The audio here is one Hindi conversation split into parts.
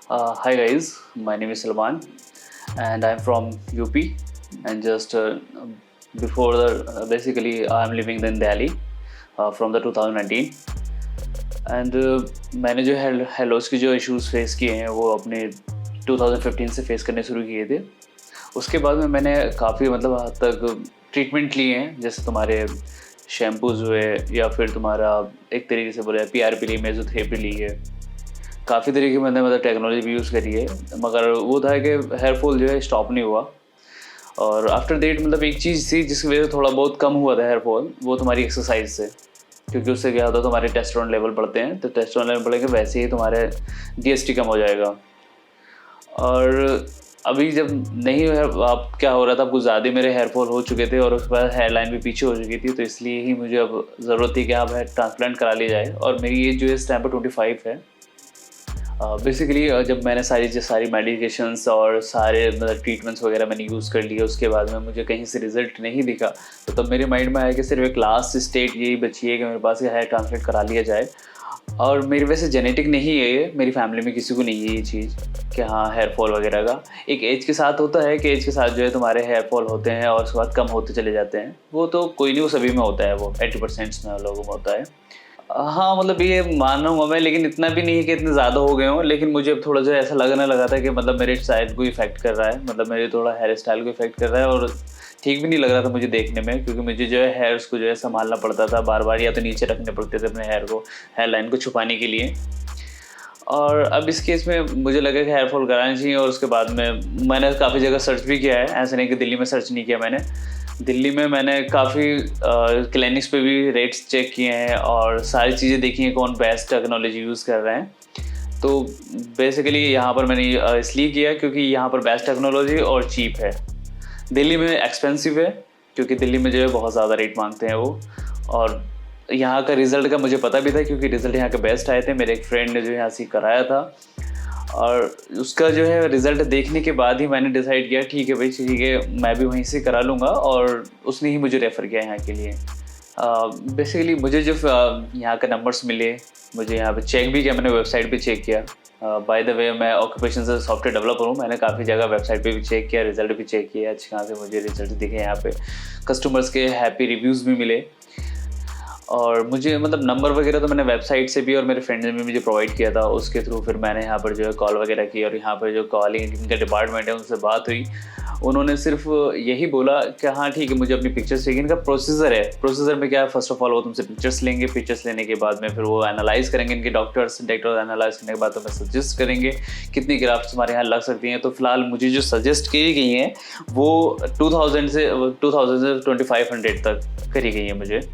Hi guys, my name is Salman and I'm from UP and just before basically I'm living in Delhi from the 2019 and मैंने जो हेलोस के जो इश्यूज फेस किए हैं वो अपने 2015 से फेस करने शुरू किए थे। उसके बाद में मैंने काफ़ी मतलब हद तक ट्रीटमेंट लिए हैं, जैसे तुम्हारे शैम्पूज हुए या फिर तुम्हारा एक तरीके से बोले PRP ली, मेजोथेरेपी ली है। काफ़ी तरीके की मैंने मतलब टेक्नोलॉजी भी यूज़ करी है, मगर वो था कि हेयर फॉल जो है स्टॉप नहीं हुआ। और आफ्टर डेट मतलब एक चीज़ थी जिसकी वजह से थोड़ा बहुत कम हुआ था हेयर फॉल, वो तुम्हारी एक्सरसाइज से। क्योंकि उससे क्या होता है, तुम्हारे टेस्टोस्टेरोन लेवल बढ़ते हैं, तो टेस्टोस्टेरोन लेवल बढ़ेंगे वैसे ही तुम्हारे DST कम हो जाएगा। और अभी जब नहीं है, अब क्या हो रहा था, कुछ ज़्यादा मेरे हेयर फॉल हो चुके थे और उसके बाद हेयर लाइन भी पीछे हो चुकी थी, तो इसलिए ही मुझे अब ज़रूरत थी कि अब हेयर ट्रांसप्लांट करा लिया जाए। और मेरी एज जो है इस टाइम पर 25 है। बेसिकली जब मैंने सारी मेडिकेशंस और सारे मतलब ट्रीटमेंट्स वगैरह मैंने यूज़ कर लिए, उसके बाद में मुझे कहीं से रिजल्ट नहीं दिखा, तो तब मेरे माइंड में आया कि सिर्फ एक लास्ट स्टेट यही बची है कि मेरे पास हेयर ट्रांसप्लांट करा लिया जाए। और मेरी वैसे जेनेटिक नहीं है ये, मेरी फैमिली में किसी को नहीं है ये चीज़ कि हाँ हेयर फॉल वगैरह का। एक एज के साथ होता है कि एज के साथ जो है तुम्हारे हेयर फॉल होते हैं और उसके बाद कम होते चले जाते हैं। वो तो कोई नहीं, वो सभी में होता है, वो 80% में लोगों में होता है। हाँ, मतलब ये मान रहा हूँ मैं, लेकिन इतना भी नहीं है कि इतने ज़्यादा हो गए हों। लेकिन मुझे अब थोड़ा जो है ऐसा लगने लगा था कि मतलब मेरे शायद को इफ़ेक्ट कर रहा है, मतलब मेरे थोड़ा हेयर स्टाइल को इफ़ेक्ट कर रहा है। और ठीक भी नहीं लग रहा था मुझे देखने में, क्योंकि मुझे जो है हेयर्स को जो है संभालना पड़ता था बार-बार, या तो नीचे रखने पड़ते थे अपने हेयर को, हेयर लाइन को छुपाने के लिए। और अब इस केस में मुझे लगा कि हेयर फॉल कराना चाहिए। और उसके बाद में मैंने काफ़ी जगह सर्च भी किया है, ऐसा नहीं कि दिल्ली में सर्च नहीं किया मैंने। दिल्ली में मैंने काफ़ी क्लिनिक्स पे भी रेट्स चेक किए हैं और सारी चीज़ें देखी हैं, कौन बेस्ट टेक्नोलॉजी यूज़ कर रहे हैं। तो बेसिकली यहाँ पर मैंने इसलिए किया क्योंकि यहाँ पर बेस्ट टेक्नोलॉजी और चीप है। दिल्ली में एक्सपेंसिव है, क्योंकि दिल्ली में जो है बहुत ज़्यादा रेट मांगते हैं वो। और यहाँ का रिज़ल्ट का मुझे पता भी था, क्योंकि रिज़ल्ट यहाँ के बेस्ट आए थे। मेरे एक फ्रेंड ने जो यहाँ से कराया था, और उसका जो है रिज़ल्ट देखने के बाद ही मैंने डिसाइड किया ठीक है भाई, ठीक है मैं भी वहीं से करा लूँगा। और उसने ही मुझे रेफ़र किया यहाँ के लिए। बेसिकली मुझे जो यहाँ के नंबर्स मिले, मुझे यहाँ पे चेक भी किया, मैंने वेबसाइट पे चेक किया। बाय द वे मैं ऑक्यूपेशन से सॉफ्टवेयर डेवलपर हूँ, मैंने काफ़ी जगह वेबसाइट पे भी चेक किया, रिज़ल्ट भी चेक किया, अच्छे खासे मुझे रिज़ल्ट दिखे यहाँ पे। कस्टमर्स के हैप्पी रिव्यूज़ भी मिले। और मुझे मतलब नंबर वगैरह तो मैंने वेबसाइट से भी और मेरे फ्रेंड्स ने भी मुझे प्रोवाइड किया था, उसके थ्रू फिर मैंने यहाँ पर जो है कॉल वगैरह की। और यहाँ पर जो कॉलिंग इनका डिपार्टमेंट है उनसे बात हुई, उन्होंने सिर्फ यही बोला कि हाँ ठीक है मुझे अपनी पिक्चर्स चाहिए। इनका प्रोसीजर है, प्रोसीजर में क्या है, फर्स्ट ऑफ ऑल वो तुमसे पिक्चर्स लेंगे, पिक्चर्स लेने के बाद में फिर वो एनालाइज करेंगे, इनके डॉक्टर्स एनालाइज करने के बाद तुम्हें सजेस्ट करेंगे कितनी ग्राफ्ट्स हमारे यहाँ लग सकती हैं। तो फिलहाल मुझे जो सजेस्ट की गई हैं वो 2000 से 2500 तक करी गई है मुझे।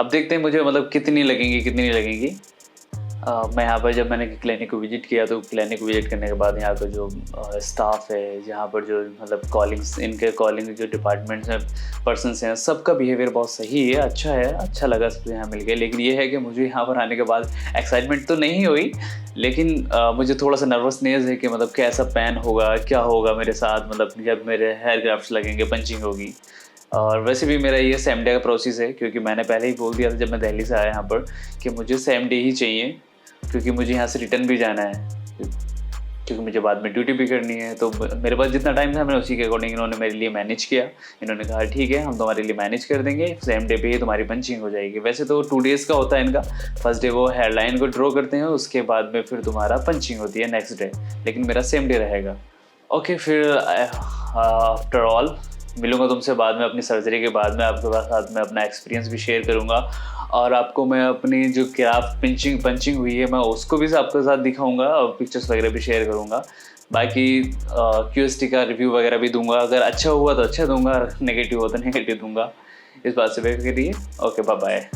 अब देखते हैं मुझे मतलब कितनी लगेंगी कितनी नहीं लगेंगी। मैं यहाँ पर जब मैंने क्लिनिक को विजिट किया, तो क्लिनिक को विजिट करने के बाद यहाँ का जो स्टाफ है, जहाँ पर जो मतलब कॉलिंग्स, इनके कॉलिंग जो डिपार्टमेंट्स में पर्सनस हैं, सबका बिहेवियर बहुत सही है, अच्छा लगा सबसे यहाँ मिल के। लेकिन ये है कि मुझे यहाँ पर आने के बाद एक्साइटमेंट तो नहीं हुई, लेकिन मुझे थोड़ा सा नर्वसनेस है कि मतलब कैसा पेन होगा, क्या होगा मेरे साथ, मतलब जब मेरे हेयर ग्राफ्ट्स लगेंगे, पंचिंग होगी। और वैसे भी मेरा ये सेम डे का प्रोसेस है, क्योंकि मैंने पहले ही बोल दिया था जब मैं दिल्ली से आया यहाँ पर कि मुझे सेम डे ही चाहिए, क्योंकि मुझे यहाँ से रिटर्न भी जाना है, क्योंकि मुझे बाद में ड्यूटी भी करनी है। तो मेरे पास जितना टाइम था मैंने उसी के अकॉर्डिंग इन्होंने मेरे लिए मैनेज किया। इन्होंने कहा ठीक है हम तुम्हारे लिए मैनेज कर देंगे, सेम डे पे ही तुम्हारी पंचिंग हो जाएगी। वैसे तो 2 डेज़ का होता है इनका, फर्स्ट डे वो हेयर लाइन को ड्रॉ करते हैं, उसके बाद में फिर तुम्हारा पंचिंग होती है नेक्स्ट डे, लेकिन मेरा सेम डे रहेगा। ओके, फिर आफ्टर ऑल मिलूँगा तुमसे बाद में, अपनी सर्जरी के बाद में आपके साथ में अपना एक्सपीरियंस भी शेयर करूँगा। और आपको मैं अपनी जो ग्राफ्ट पंचिंग हुई है मैं उसको भी आपके साथ दिखाऊंगा और पिक्चर्स वगैरह भी शेयर करूँगा। बाकी QST का रिव्यू वगैरह भी दूंगा, अगर अच्छा हुआ तो अच्छा दूंगा, नेगेटिव हुआ तो नेगेटिव दूंगा। इस बात से बेफिक्र रहिए। Okay, bye bye.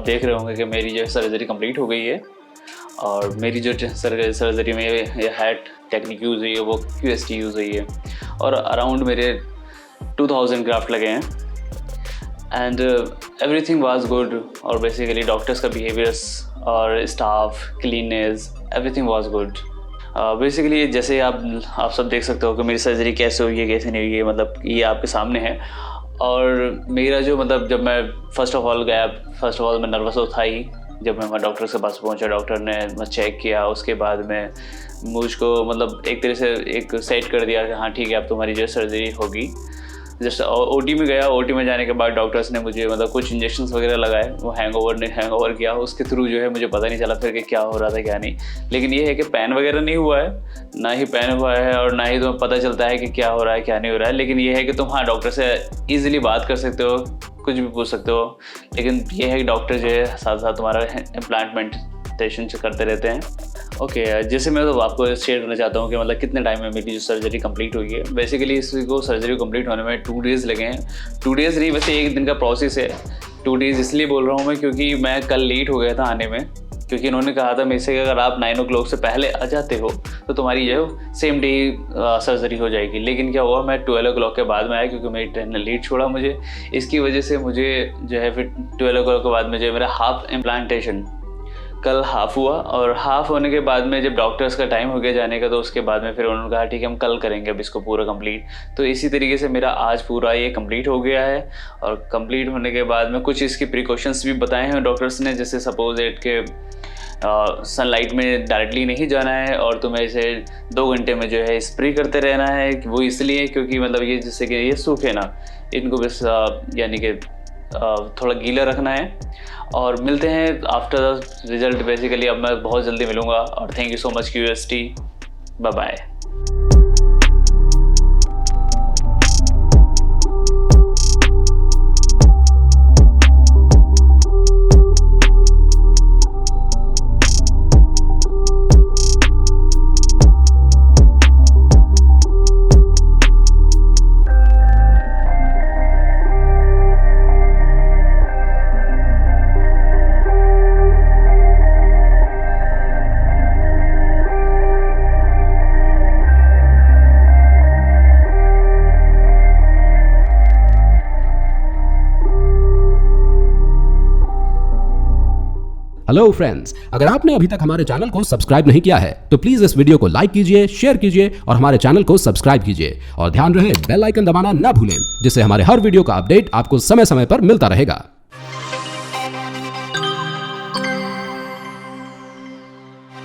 आप देख रहे होंगे कि मेरी जो सर्जरी कंप्लीट हो गई है और मेरी जो सर्जरी में ये हैट टेक्निक यूज़ हुई है वो QST यूज़ हुई है और अराउंड मेरे 2000 ग्राफ्ट लगे हैं एंड एवरीथिंग वाज गुड। और बेसिकली डॉक्टर्स का बिहेवियर्स और staff cleanness everything was good. Basically जैसे आप सब देख सकते हो कि मेरी सर्जरी कैसे हुई है कैसे नहीं हुई है, मतलब ये आपके सामने है। और मेरा जो मतलब जब मैं फर्स्ट ऑफ ऑल मैं नर्वस तो था ही। जब मैं डॉक्टर के पास पहुंचा, डॉक्टर ने चेक किया, उसके बाद में मुझको मतलब एक तरह से एक सेट कर दिया कि हाँ ठीक है अब तुम्हारी जो सर्जरी होगी। जस्ट OT में गया, OT में जाने के बाद डॉक्टर्स ने मुझे मतलब कुछ इंजेक्शंस वगैरह लगाए, वो हैंगओवर किया, उसके थ्रू जो है मुझे पता नहीं चला फिर कि क्या हो रहा था क्या नहीं। लेकिन ये है कि पेन वगैरह नहीं हुआ है, ना ही पेन हुआ है और ना ही तुम्हें पता चलता है कि क्या हो रहा है क्या नहीं हो रहा है। लेकिन ये है कि तुम हाँ डॉक्टर से ईजिली बात कर सकते हो, कुछ भी पूछ सकते हो। लेकिन ये है कि डॉक्टर जो है साथ साथ तुम्हारा इम्प्लांटेशन करते रहते हैं। ओके, जैसे मैं तो आपको शेयर करना चाहता हूँ कि मतलब कितने टाइम में मेरी जो सर्जरी कंप्लीट हुई है। बेसिकली इसको सर्जरी कंप्लीट होने में 2 डेज़ लगे हैं। 2 डेज़ नहीं, वैसे 1 दिन का प्रोसेस है। 2 डेज़ इसलिए बोल रहा हूँ मैं क्योंकि मैं कल लेट हो गया था आने में, क्योंकि इन्होंने कहा था मेरे से अगर आप 9 o'clock से पहले आ जाते हो तो तुम्हारी जो सेम डे सर्जरी हो जाएगी। लेकिन क्या हुआ, मैं 12 o'clock के बाद में आया क्योंकि मेरी ट्रेन ने लेट छोड़ा मुझे। इसकी वजह से मुझे जो है फिर 12 o'clock के बाद में जो है मेरा हाफ इम्प्लांटेशन कल हाफ हुआ। और हाफ होने के बाद में जब डॉक्टर्स का टाइम हो गया जाने का तो उसके बाद में फिर उन्होंने कहा ठीक है हम कल करेंगे अब इसको पूरा कंप्लीट। तो इसी तरीके से मेरा आज पूरा ये कंप्लीट हो गया है। और कंप्लीट होने के बाद में कुछ इसकी प्रिकॉशंस भी बताए हैं डॉक्टर्स ने, जैसे सपोज एट के सनलाइट में डायरेक्टली नहीं जाना है और तुम्हें इसे 2 घंटे में जो है स्प्रे करते रहना है। वो इसलिए क्योंकि मतलब ये जैसे कि ये सूखे ना, इनको बस यानी कि थोड़ा गीला रखना है। और मिलते हैं आफ्टर रिजल्ट। बेसिकली अब मैं बहुत जल्दी मिलूँगा और thank you so much QST, bye bye. Hello friends, अगर आपने अभी तक हमारे चैनल को सब्सक्राइब नहीं किया है तो प्लीज इस वीडियो को लाइक कीजिए, शेयर कीजिए और हमारे चैनल को सब्सक्राइब कीजिए। और ध्यान रहे बेल आइकन दबाना ना भूलें, जिससे हमारे हर वीडियो का अपडेट आपको समय समय पर मिलता रहेगा।